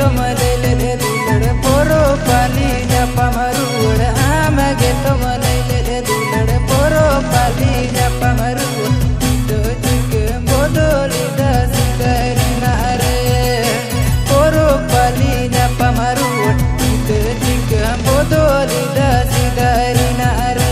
तो मलैले रे दुलड़ पोरो पाली जापा मरुड़ आमगे तो मलैले रे दुलड़ पोरो पाली जापा मरुड़ तो चिक बोदोली दासी करना रे पोरो पाली जापा मरुड़ तो चिक बोदोली दासी करना रे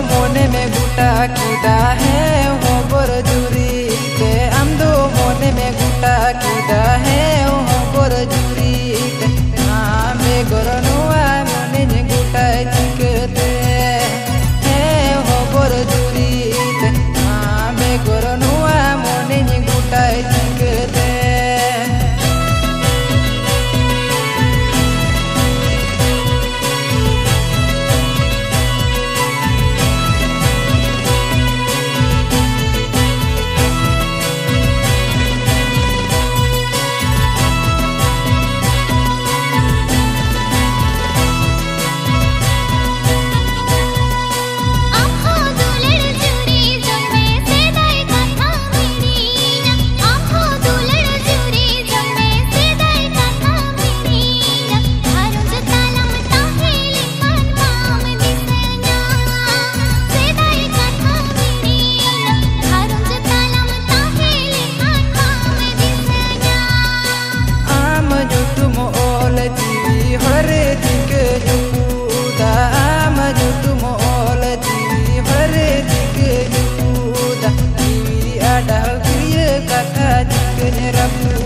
मोने में गुटा कीदा है हो बोर जुरी ते अंदो मोने में गुटा कीदा है हो बोर जुरी ते आमे गोरनुआ मोने ने गुटा चिकते है हो बोर जुरी ते आमे गोरनुआ मोने ने गुटा चिकते हरे दिक जुदा आम जुटु मोल जीवी हरे दिक जुदा जीवी आडा प्रिय कथा जिक रखू